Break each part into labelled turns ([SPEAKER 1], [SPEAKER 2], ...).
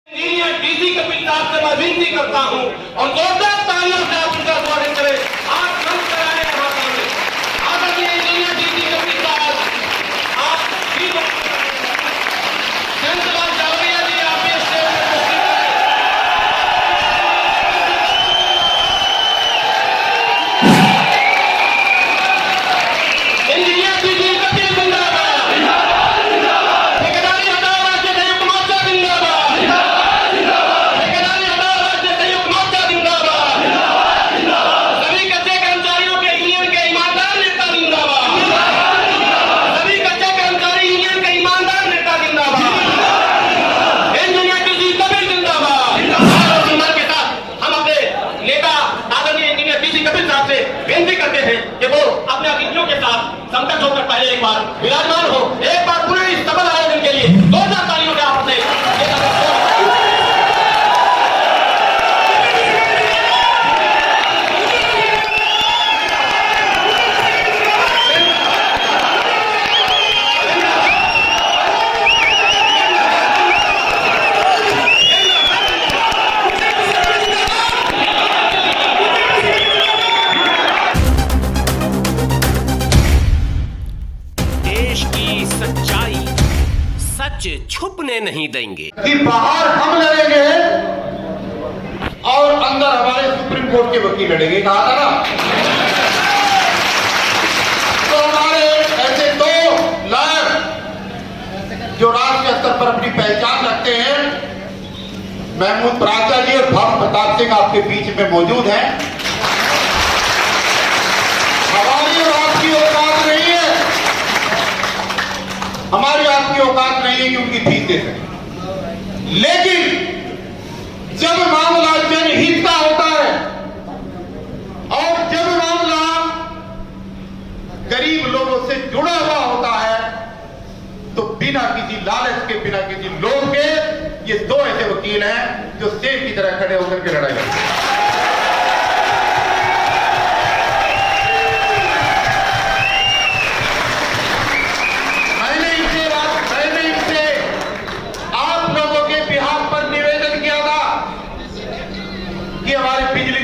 [SPEAKER 1] Engineer DC Kapil साहब से मैं विनती करता हूं और जोरदार तालियों से आप उनका स्वागत करें। आप मंच पर आए यहाँ सामने आदरणीय इंजीनियर डीसी कपिल साहब, आप भी जयंतलाल जावड़िया जी, आप भी स्टेज पर तशरीफ लाएं। इंजीनियर डीसी कपिल जिंदाबाद, ठेकेदारी हटाओ राज्य संयुक्त मोर्चा जिंदाबाद, ठेकेदारी हटाओ राज्य संयुक्त मोर्चा जिंदाबाद, सभी कच्चे कर्मचारियों के यूनियन के ईमानदार नेता जिंदाबाद, सभी कच्चे कर्मचारी यूनियन के ईमानदार नेता जिंदाबाद, इंजीनियर डीसी कपिल जिंदाबाद। और सम्मान के साथ हम अपने नेता आदरणीय इंजीनियर डीसी कपिल साहब से विनती करते हैं कि वो अपने अतिथियों के साथ संकट होकर पहले एक बार विराजमान हो। एक बार पूरे इस सफल आयोजन के लिए 2 तालियों से आप अपने
[SPEAKER 2] देश की सच्चाई सच छुपने नहीं देंगे
[SPEAKER 3] कि बाहर हम लड़ेंगे और अंदर हमारे सुप्रीम कोर्ट के वकील लड़ेंगे, कहा था ना। तो हमारे ऐसे 2 लायक जो राष्ट्रीय स्तर पर अपनी पहचान रखते हैं, महमूद प्राचा जी और भक्त प्रताप सिंह आपके बीच में मौजूद हैं। हमारी और आपकी औकात नहीं है, हमारी आपकी औकात नहीं है कि उनकी फीस दे सके, लेकिन जब मामला जनहित का होता है और जब मामला गरीब लोगों से जुड़ा हुआ होता है, तो बिना किसी लालच के, बिना किसी लोभ के, ये 2 ऐसे वकील हैं जो शेर की तरह खड़े होकर के लड़ाई लड़ते हैं।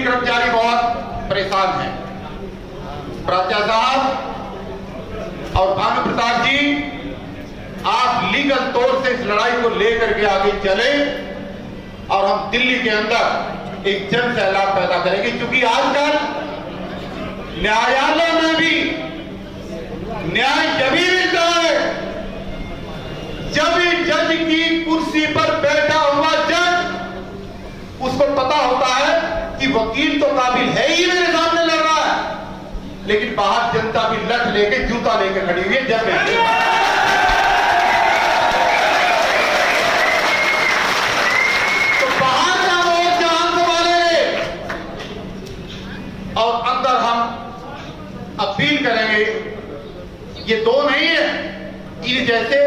[SPEAKER 3] कर्मचारी बहुत परेशान हैं। प्राचा साहब और भानु प्रताप जी, आप लीगल तौर से इस लड़ाई को लेकर के आगे चले और हम दिल्ली के अंदर एक जन सैलाब पैदा करेंगे, क्योंकि आजकल न्यायालय में भी न्याय जभी मिलता है जब जज की कुर्सी पर बैठा हुआ जज उसको पता होता है कि वकील तो काबिल है ही, मेरे सामने लड़ रहा है, लेकिन बाहर जनता भी लठ लेके, जूता लेके खड़ी हुई है जब में। तो बाहर का मोर्चा हम संभालेंगे और अंदर हम अपील करेंगे। ये 2 नहीं है, इन जैसे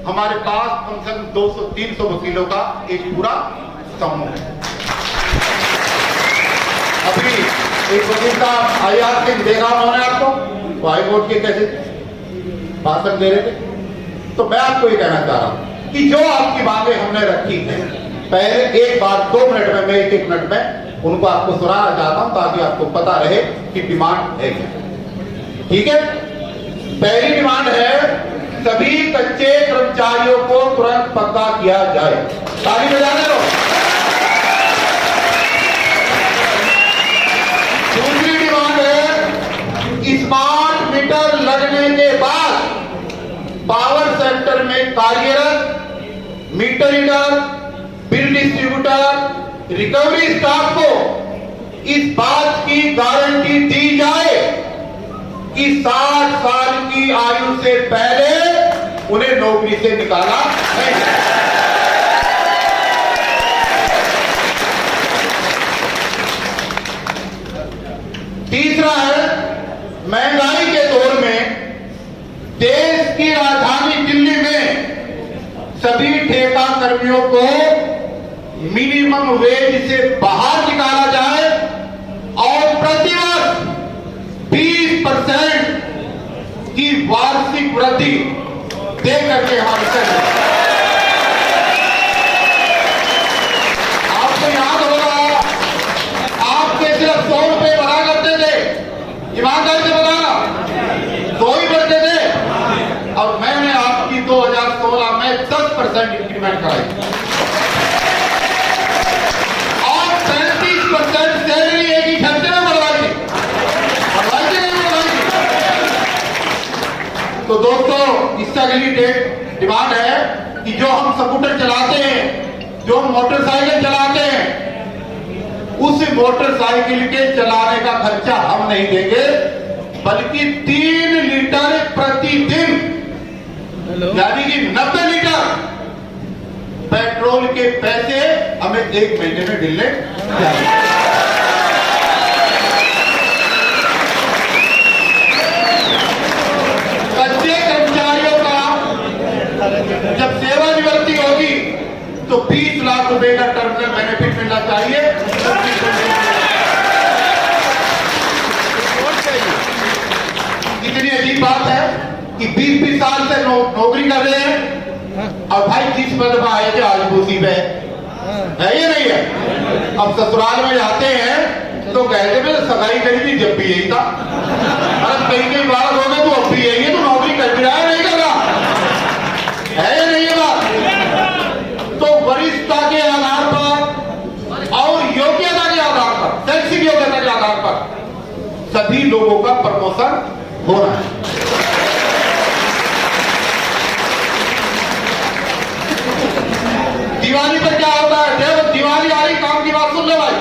[SPEAKER 3] हमारे पास कम से कम 200-300 वकीलों का एक पूरा समूह है। अभी एक वकील का IR के देखा उन्होंने आपको, वो हाई कोर्ट के कैसे भाषण दे रहे थे। तो मैं आपको ये कहना चाह रहा हूं कि जो आपकी बातें हमने रखी हैं, पहले एक बार 2 मिनट में, मैं 1-1 मिनट में उनको आपको सुनाना चाहता हूं, ताकि आपको पता रहे कि डिमांड है क्या। ठीक है, पहली डिमांड है सभी कच्चे कर्मचारियों को तुरंत पक्का किया जाए। ताली बजाने दो। दूसरी डिमांड है स्मार्ट मीटर लगने के बाद पावर सेक्टर में कार्यरत meter reader, bill distributor, recovery staff को इस बात की गारंटी दी जाए कि 60 साल की आयु से पहले उन्हें नौकरी से निकाला नहीं जाए। तीसरा है, महंगाई के दौर में देश की राजधानी दिल्ली में सभी ठेका कर्मियों को मिनिमम वेज से बाहर निकाला जाए और प्रतिवर्ष 20% की वार्षिक वृद्धि दे करके हम ईमानदारी से बताना, 2 ही बढ़ते थे और मैंने आपकी 2016 में 10% इंक्रीमेंट कराई और 35% सैलरी एक ही खर्चे में बढ़वाई थी। तो दोस्तों, इससे अगली डिमांड है कि जो हम स्कूटर चलाते हैं, जो हम मोटरसाइकिल चलाते हैं, उस मोटरसाइकिल के चलाने का खर्चा हम नहीं देंगे, बल्कि 3 लीटर प्रतिदिन यानी कि 90 लीटर पेट्रोल के पैसे हमें 1 महीने में मिलने चाहिए। कच्चे कर्मचारियों का जब सेवानिवृत्ति होगी तो 20 लाख रुपए का टर्मिनल बेनिफिट मिलना चाहिए। इतनी अजीब बात है कि 20-20 साल से नौकरी कर रहे हैं और भाई जिस पद पर आए थे आज उसी पे है, ये नहीं है। अब ससुराल में जाते हैं तो कहते हैं सगाई करी थी जब भी यही था, अरे कई बार हो गए तो अब भी यही है, तो नौकरी कर भी रहा है नहीं कर रहा है, ये नहीं है बात। तो वरिष्ठता के आधार पर और योग्यता के आधार पर, शैक्षिक योग्यता के आधार पर सभी लोगों का प्रमोशन हो रहा है। दिवाली पर क्या होता है? जब दिवाली आ रही, काम की बात सुन ले भाई,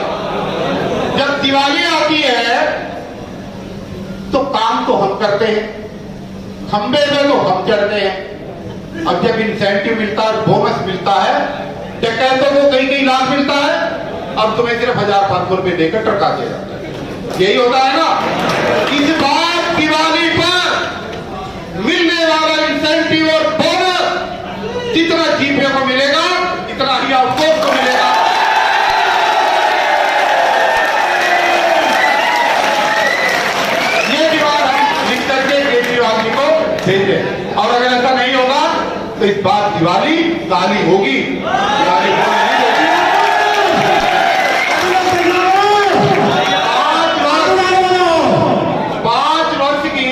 [SPEAKER 3] जब दिवाली आती है तो काम तो हम करते हैं, खंबे पे तो हम चढ़ते हैं, और जब इंसेंटिव मिलता है, बोनस मिलता है, डकैतों को कई लाख मिलता है, अब तुम्हें सिर्फ 1000-500 रुपए देकर टरका दिया जाता है। यही होता है ना। इस बार दिवाली पर मिलने वाला इंसेंटिव और बोनस जितना जीपे को मिलेगा इतना ही आउटसोर्स को मिलेगा। ये डिमांड हम लिख करके केजरीवाल जी को भेजे, और अगर ऐसा नहीं होगा तो इस बार दिवाली काली होगी। दिवाली नहीं होगी। 5 वर्ष की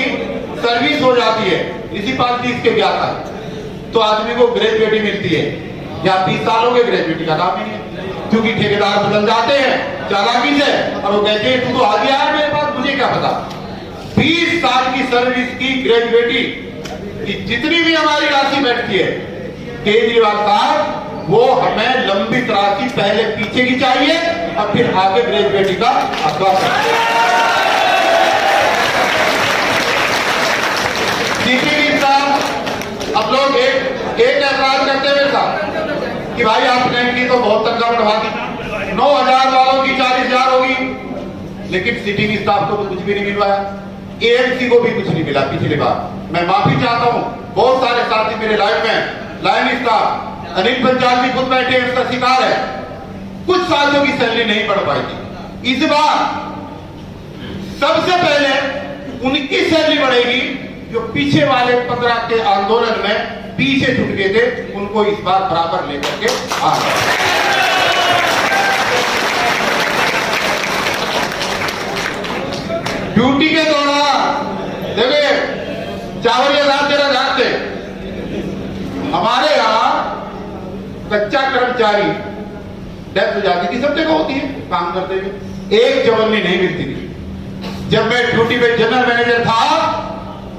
[SPEAKER 3] सर्विस हो जाती है, इसी 35 के क्या था, तो आदमी को ग्रेजुएटी मिलती है, या 30 साल हो गए ग्रेजुएटी का काम ही नहीं है, क्योंकि ठेकेदार बदल जाते हैं चालाकी से, और वो कहते हैं तू तो आ गया है मेरे पास, मुझे क्या पता। 20 साल की सर्विस की ग्रेजुएटी की जितनी भी हमारी राशि बैठती है, केजरीवाल साहब वो हमें लंबित राशि पहले पीछे की चाहिए और फिर आगे ग्रेजुएटी का आश्वासन। अब लोग एक ऐतराज करते हुए साहब कि भाई आपने इनकी तो बहुत तनख्वाह बढ़वा दी, 9,000 वालों की 40,000 होगी, लेकिन सिटिंग स्टाफ को तो कुछ भी नहीं मिलवाया, एएमसी को भी कुछ नहीं मिला पिछली बार। मैं माफी चाहता हूं, बहुत सारे साथी मेरे लाइन स्टाफ, अनिल पंचाल भी खुद बैठे हैं, उसका शिकार है, कुछ साथियों की सैलरी नहीं बढ़ पाई थी। इस बार सबसे पहले उनकी सैलरी बढ़ेगी जो पीछे वाले 15 के आंदोलन में पीछे छूट गए थे, उनको इस बार बराबर लेकर के आ गए। ड्यूटी के दौरान देखिए चावल के साथ तेरा जाते हमारे यहां कच्चा कर्मचारी डेथ हो जाती थी, सब जगह होती है काम करते हुए, एक जवल्ली नहीं मिलती थी। जब मैं ड्यूटी पे जनरल मैनेजर था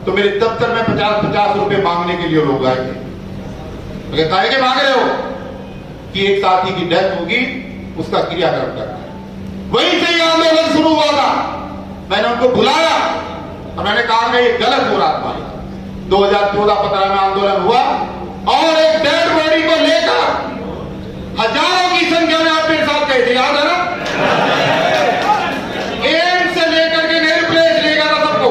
[SPEAKER 3] तो मेरे दफ्तर में 50-50 रुपए मांगने के लिए लोग आए थे। काहे के मांग रहे हो? कि एक साथी की डेथ होगी, उसका क्रियाक्रम करना है। वहीं से यह आंदोलन शुरू हुआ था। मैंने उनको बुलाया और मैंने कहा ये गलत हो रहा था। 2014-15 में आंदोलन हुआ और एक डेड बॉडी को लेकर हजारों की संख्या में आप मेरे साथ गए थे, याद है ना? एम्स से लेकर के नेहरू प्लेस ले गया था सबको,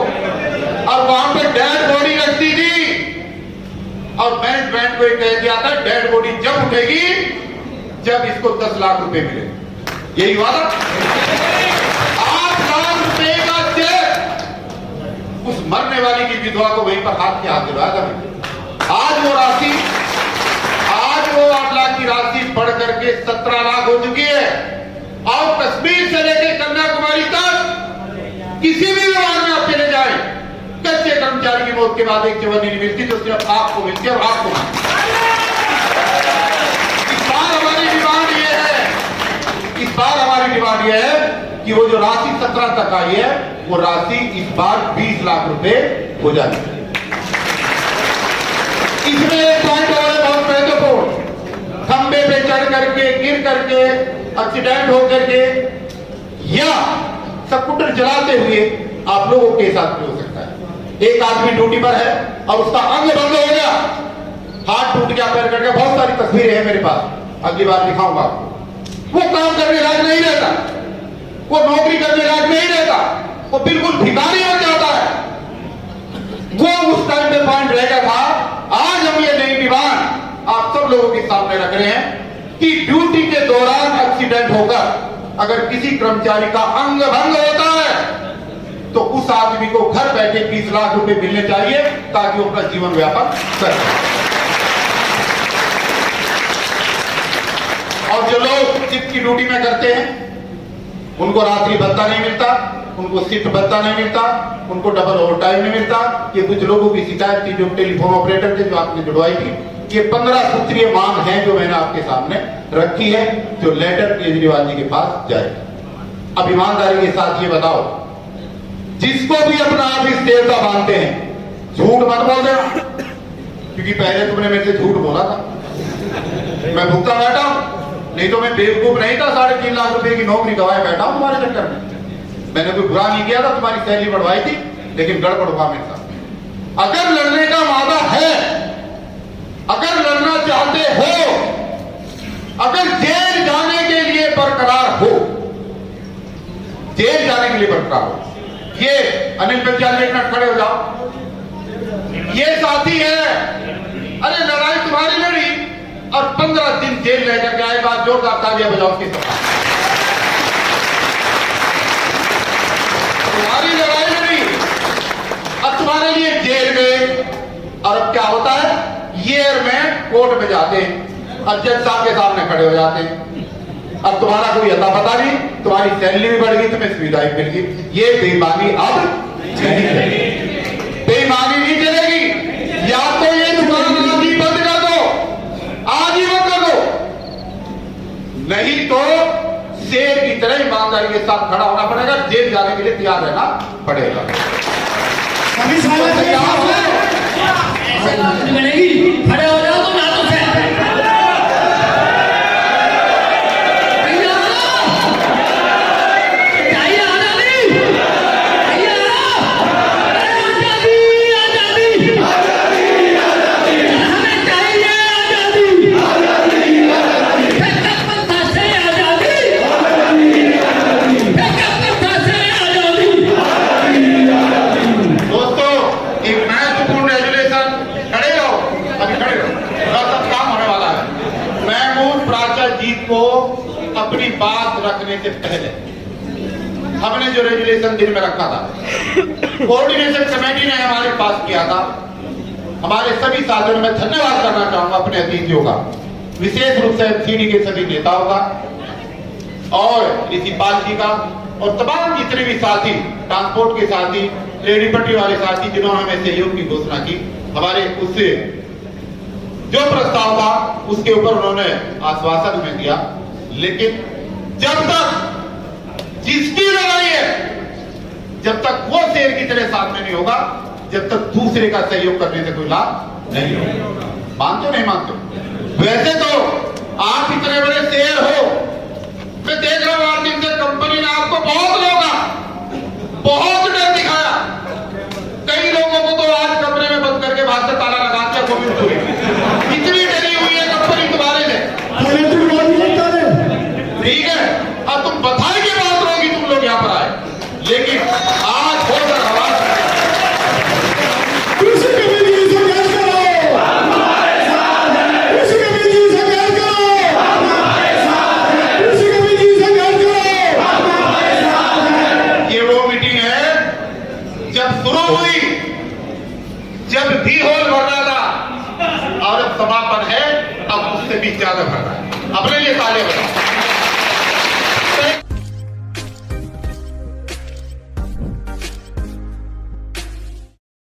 [SPEAKER 3] और वहां पे डेड बॉडी रखती थी, और मैनेजमेंट को कह दिया था डेड बॉडी जब उठेगी जब इसको 10 लाख रुपए मिले। यही हुआ था। 8 लाख रुपए का चेक उस मरने वाली की विधवा को वहीं पर हाथ के हाथ दिलवाया था। आज वो राशि, आज वो 8 लाख की राशि बढ़ करके 17 लाख हो चुकी है। और कश्मीर से लेकर कन्याकुमारी तक किसी भी विभाग में मौत के बाद एक चवन्नी नहीं मिलती, तो सिर्फ आपको मिलती है और आपको नहीं। इस बार हमारी डिमांड ये है, इस बार हमारी डिमांड ये है कि वो जो राशि 17 तक आई है, वो राशि इस बार 20 लाख रुपए हो जाती है। इसमें एक पॉइंट और है बहुत महत्वपूर्ण, खंबे पे चढ़ करके, गिर करके, एक्सीडेंट होकर के या स्कूटर चलाते हुए आप लोगों के साथ भी हो सकता है। एक आदमी ड्यूटी पर है और उसका अंग भंग हो गया, हाथ टूट गया, पैर कट गया, बहुत सारी तस्वीरें हैं मेरे पास, अगली बार दिखाऊंगा आपको। वो काम करने लायक नहीं रहता, वो नौकरी करने लायक नहीं रहता, वो बिल्कुल भिखारी हो जाता है। वो उस टाइम पे पॉइंट रह गया था। आज हम ये नई डिमांड आप सब लोगों के सामने रख रहे हैं कि ड्यूटी के दौरान एक्सीडेंट होकर अगर किसी कर्मचारी का अंग भंग होता है तो उस आदमी को घर बैठे 20 लाख रुपए मिलने चाहिए ताकि वो अपना जीवन व्यापन कर सके। और जो लोग शिफ्ट की ड्यूटी में करते हैं उनको रात्रि भत्ता नहीं मिलता, उनको शिफ्ट भत्ता नहीं मिलता, उनको डबल ओवर टाइम नहीं मिलता। ये कुछ लोगों की शिकायत थी जो टेलीफोन ऑपरेटर थे, जो आपने जुड़वाई थी। ये 15 सूत्रीय मांग है जो मैंने आपके सामने रखी है, जो लेटर केजरीवाल जी के पास जाएगी। अब ईमानदारी के साथ ये बताओ, जिसको भी अपना आप इस देवता मानते हैं, झूठ मत बोल देना, क्योंकि पहले तुमने मेरे से झूठ बोला था, मैं भुगता बैठा हूं। नहीं तो मैं बेवकूफ नहीं था, 3.5 लाख रुपए की नौकरी गवाए बैठा हूं तुम्हारे चक्कर में। मैंने कोई बुरा नहीं किया था, तुम्हारी सैलरी बढ़वाई थी, लेकिन गड़बड़ हुआ मेरे साथ। अगर लड़ने का वादा है, अगर लड़ना चाहते हो, अगर जेल जाने के लिए बरकरार हो, जेल जाने के लिए बरकरार हो, ये अनिल बंजाल एक मिनट खड़े हो जाओ। ये साथी है, अरे लड़ाई तुम्हारी लड़ी और 15 दिन जेल लेकर के आए, बात जोरदार तालियां बजाओ उसके साथ। तुम्हारी लड़ाई लड़ी अब तुम्हारे लिए जेल में, और अब क्या होता है, ईयर में कोर्ट में जाते हैं और जज साहब के सामने खड़े हो जाते हैं। अब तुम्हारा कोई अता पता नहीं, तुम्हारी सैलरी भी बढ़ गई, तुम्हें सुविधाएं मिल गई। ये बेईमानी अब नहीं चलेगी, बेईमानी नहीं चलेगी। या तो ये दुकान आज ही बंद कर दो, आज ही बंद कर दो, नहीं तो शेर की तरह ईमानदारी के साथ खड़ा होना पड़ेगा, जेल जाने के लिए तैयार रहना पड़ेगा।
[SPEAKER 4] खड़े हो जाओ तुम हाथों से। चाहिए आजादी, हमें चाहिए आजादी, पंथा से आजादी, पंथा से आजादी।
[SPEAKER 3] दोस्तों, एक महत्वपूर्ण रेजुलेशन, खड़े रहो, अभी खड़े रहो, थोड़ा सा काम होने वाला है। महमूद प्राचार्य जी को अपनी बात रखने से पहले हमने जो रेजुलेशन दिन में रखा था, कोऑर्डिनेशन कमेटी ने हमारे पास किया था। हमारे सभी साथियों में धन्यवाद करना चाहूंगा अपने अतिथियों का, विशेष रूप से एमसीडी के सभी नेताओं का और ऋषिपाल जी का, और तमाम जितने भी साथी, ट्रांसपोर्ट के साथी, लेडी पट्टी वाले साथी, जिन्होंने हमें सहयोग की घोषणा की। हमारे उससे जो प्रस्ताव था उसके ऊपर उन्होंने आश्वासन हमें दिया, लेकिन जब तक जिसकी लड़ाई है, जब तक वो शेर की तरह सामने नहीं होगा, जब तक दूसरे का सहयोग करने से कोई लाभ नहीं होगा। मानते नहीं मानते? वैसे तो आप इतने बड़े शेर